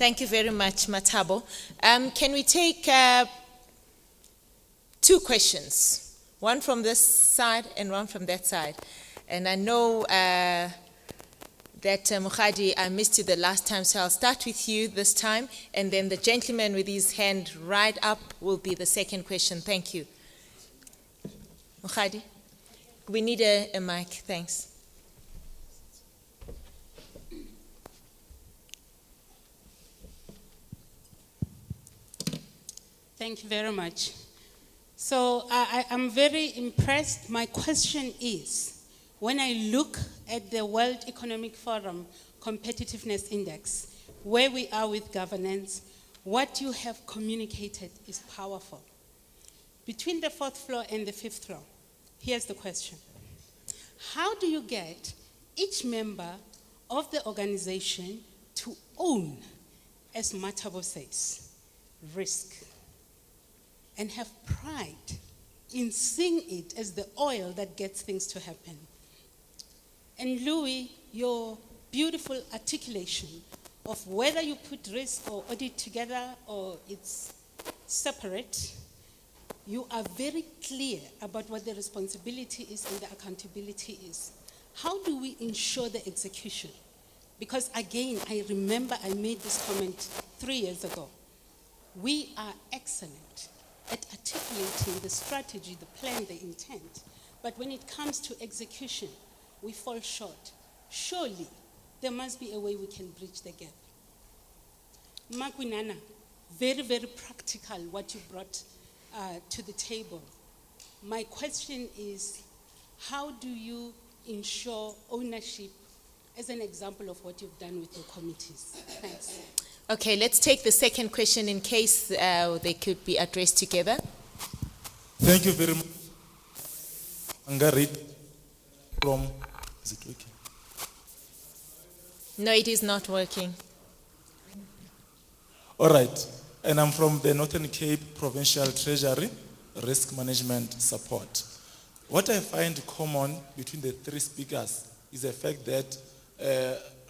Thank you very much, Matabo. Can we take two questions? One from this side and one from that side. And I know that Mokgadi, I missed you the last time, so I'll start with you this time, and then the gentleman with his hand right up will be the second question. Thank you. Mokgadi, we need a mic, thanks. Thank you very much. So I'm very impressed. My question is, when I look at the World Economic Forum Competitiveness Index, where we are with governance, what you have communicated is powerful. Between the 4th floor and the 5th floor, here's the question. How do you get each member of the organization to own, as Matabo says, risk, and have pride in seeing it as the oil that gets things to happen? And Louis, your beautiful articulation of whether you put risk or audit together or it's separate, you are very clear about what the responsibility is and the accountability is. How do we ensure the execution? Because again, I remember I made this comment 3 years ago. We are excellent at articulating the strategy, the plan, the intent. But when it comes to execution, we fall short. Surely, there must be a way we can bridge the gap. Makwinana, very, very practical what you brought to the table. My question is, how do you ensure ownership as an example of what you've done with your committees? Thanks. Okay, let's take the second question in case they could be addressed together. Thank you very much. Angarit from, is it working? No, it is not working. All right, and I'm from the Northern Cape Provincial Treasury, Risk Management Support. What I find common between the three speakers is the fact that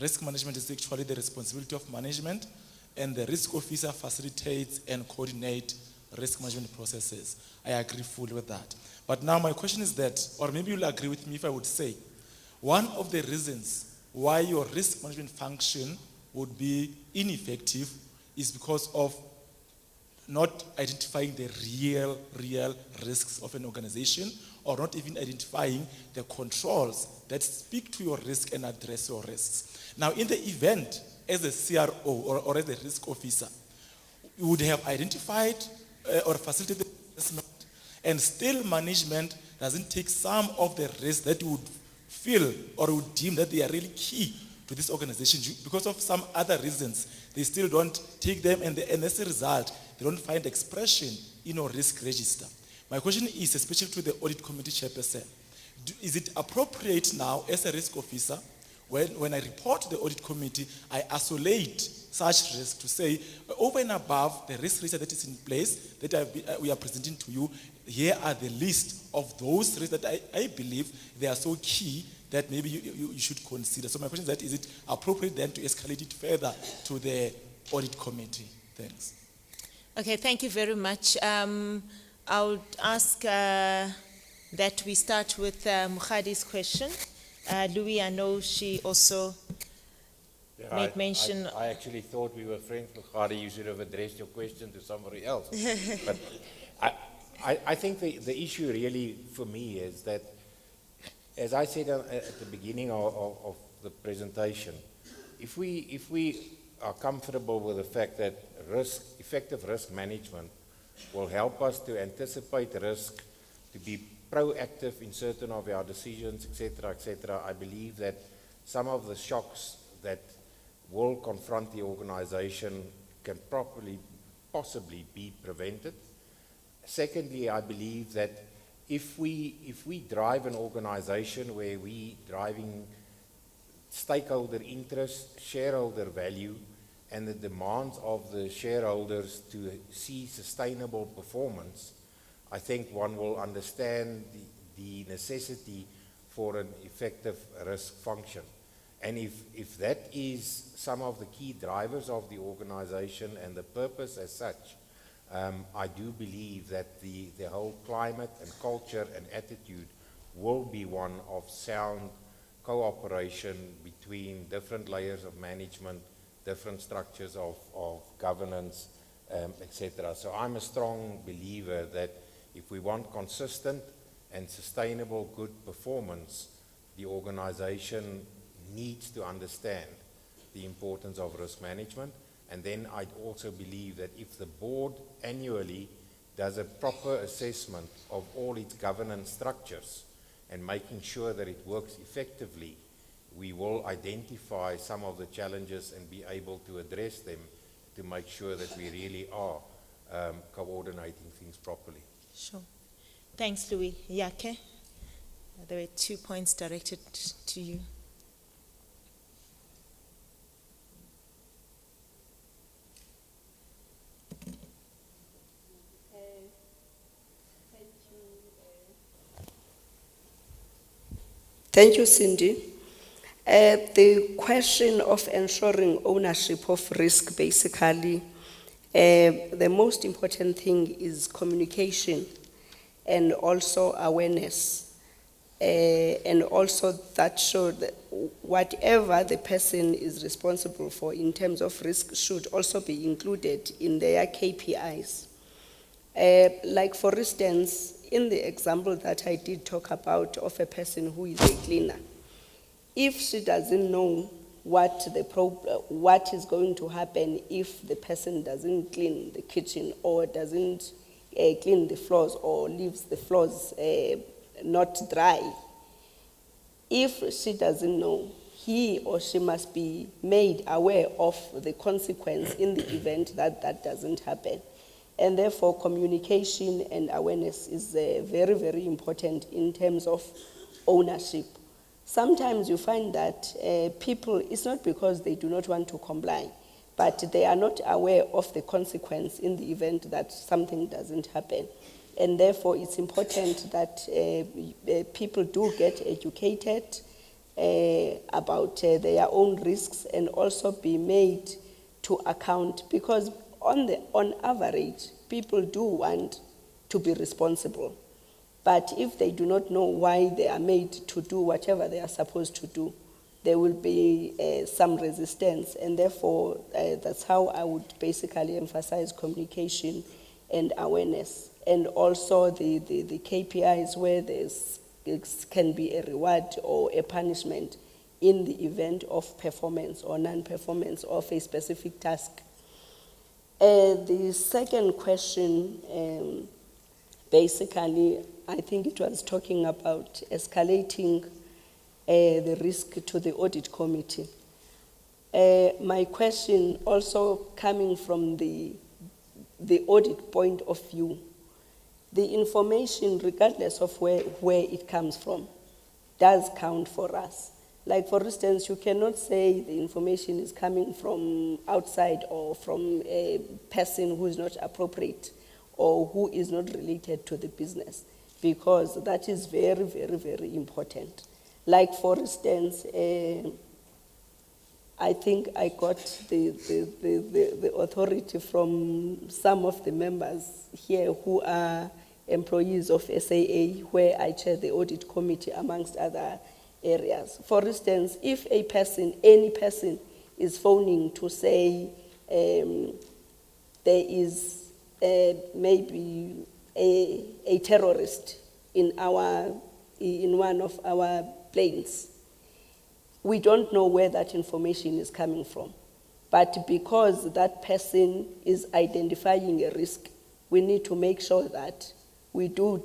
risk management is actually the responsibility of management, and the risk officer facilitates and coordinates risk management processes. I agree fully with that. But now my question is that, or maybe you'll agree with me if I would say, one of the reasons why your risk management function would be ineffective is because of not identifying the real risks of an organization, or not even identifying the controls that speak to your risk and address your risks. Now, in the event, as a CRO or as a risk officer, you would have identified or facilitated the assessment, and still management doesn't take some of the risks that you would feel or would deem that they are really key to this organization. Because of some other reasons, they still don't take them, and as a result, they don't find expression in your risk register. My question is, especially to the audit committee chairperson, is it appropriate now as a risk officer, when I report to the audit committee, I isolate such risk to say, over and above the risk register that is in place, that we are presenting to you, here are the list of those risks that I believe they are so key that maybe you should consider. So my question is that, is it appropriate then to escalate it further to the audit committee? Thanks. Okay, thank you very much. I would ask that we start with Mokgadi's question. Louis, I know she also made mention. I actually thought we were friends, Mokgadi. You should have addressed your question to somebody else. But I think the issue really for me is that, as I said at the beginning of the presentation, if we are comfortable with the fact that effective risk management will help us to anticipate risk, to be proactive in certain of our decisions, etc., I believe that some of the shocks that will confront the organization can possibly be prevented. Secondly, I believe that if we drive an organization where we driving stakeholder interest, shareholder value, and the demands of the shareholders to see sustainable performance, I think one will understand the necessity for an effective risk function. And if that is some of the key drivers of the organization and the purpose as such, I do believe that the whole climate and culture and attitude will be one of sound cooperation between different layers of management, different structures of governance, etc. So I'm a strong believer that if we want consistent and sustainable good performance, the organization needs to understand the importance of risk management. And then I'd also believe that if the board annually does a proper assessment of all its governance structures and making sure that it works effectively, we will identify some of the challenges and be able to address them to make sure that we really are coordinating things properly. Sure. Thanks, Louis. Yake? There were 2 points directed to you. Thank you, Cindy. The question of ensuring ownership of risk, basically, the most important thing is communication and also awareness. And also that should, whatever the person is responsible for in terms of risk should also be included in their KPIs. Like for instance, in the example that I did talk about of a person who is a cleaner, if she doesn't know what is going to happen if the person doesn't clean the kitchen or doesn't clean the floors or leaves the floors not dry, if she doesn't know, he or she must be made aware of the consequence in the event that that doesn't happen. And therefore, communication and awareness is very, very important in terms of ownership. Sometimes you find that people, it's not because they do not want to comply, but they are not aware of the consequence in the event that something doesn't happen. And therefore, it's important that people do get educated about their own risks and also be made to account, because on average, people do want to be responsible. But if they do not know why they are made to do whatever they are supposed to do, there will be some resistance. And therefore, that's how I would basically emphasize communication and awareness. And also the KPIs where there can be a reward or a punishment in the event of performance or non-performance of a specific task. The second question, basically, I think it was talking about escalating the risk to the audit committee. My question also coming from the audit point of view, the information, regardless of where it comes from, does count for us. Like, for instance, you cannot say the information is coming from outside or from a person who is not appropriate or who is not related to the business, because that is very, very, very important. Like, for instance, I think I got the authority from some of the members here who are employees of SAA, where I chair the audit committee, amongst other areas. For instance, if a person, any person, is phoning to say there is maybe a terrorist in one of our planes, we don't know where that information is coming from. But because that person is identifying a risk, we need to make sure that we do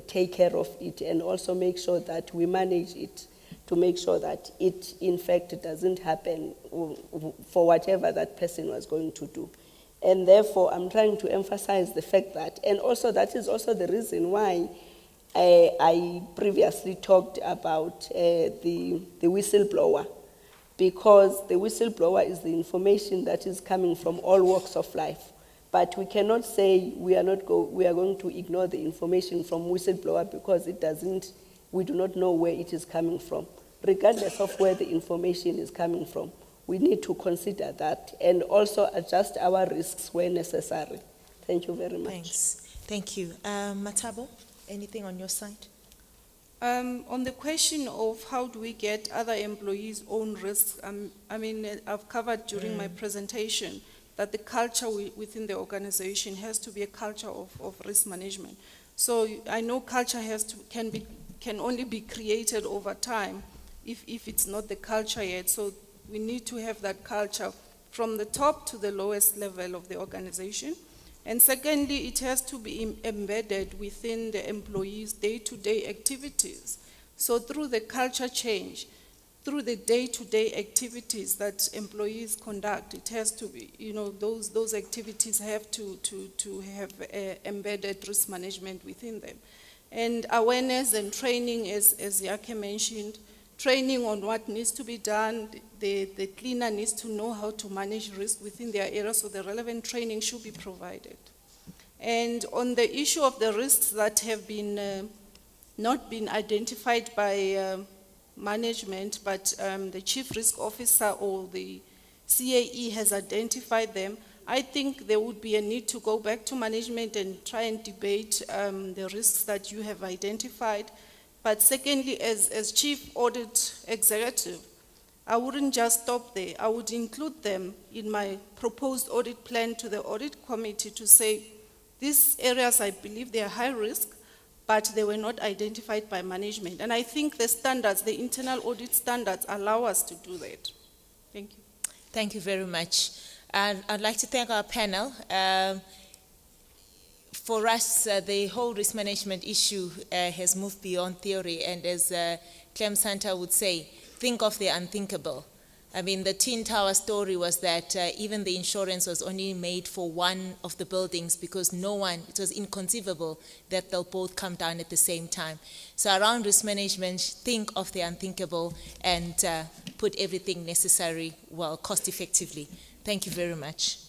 take care of it and also make sure that we manage it to make sure that it, in fact, doesn't happen for whatever that person was going to do. And therefore, I'm trying to emphasize the fact that, and also that is also the reason why I previously talked about the whistleblower, because the whistleblower is the information that is coming from all walks of life. But we cannot say we are going to ignore the information from whistleblower because we do not know where it is coming from. regardless of where the information is coming from. We need to consider that and also adjust our risks where necessary. Thank you very much. Thanks. Thank you. Matabo, anything on your side? On the question of how do we get other employees' own risks, I've covered during my presentation that the culture within the organization has to be a culture of risk management. So I know culture can only be created over time if it's not the culture yet. So we need to have that culture from the top to the lowest level of the organization. And secondly, it has to be embedded within the employees' day-to-day activities. So through the culture change, through the day-to-day activities that employees conduct, it has to be, those activities have to have embedded risk management within them. And awareness and training, as Yake mentioned, training on what needs to be done. The cleaner needs to know how to manage risk within their area, so the relevant training should be provided. And on the issue of the risks that have been not been identified by management, but the chief risk officer or the CAE has identified them, I think there would be a need to go back to management and try and debate the risks that you have identified. But secondly, as chief audit executive, I wouldn't just stop there. I would include them in my proposed audit plan to the audit committee to say, these areas I believe they are high risk, but they were not identified by management. And I think the standards, the internal audit standards, allow us to do that. Thank you. Thank you very much. And I'd like to thank our panel. For us, the whole risk management issue has moved beyond theory, and as Clem Santa would say, think of the unthinkable. I mean, the Twin Tower story was that even the insurance was only made for one of the buildings because it was inconceivable that they'll both come down at the same time. So around risk management, think of the unthinkable and put everything necessary, cost effectively. Thank you very much.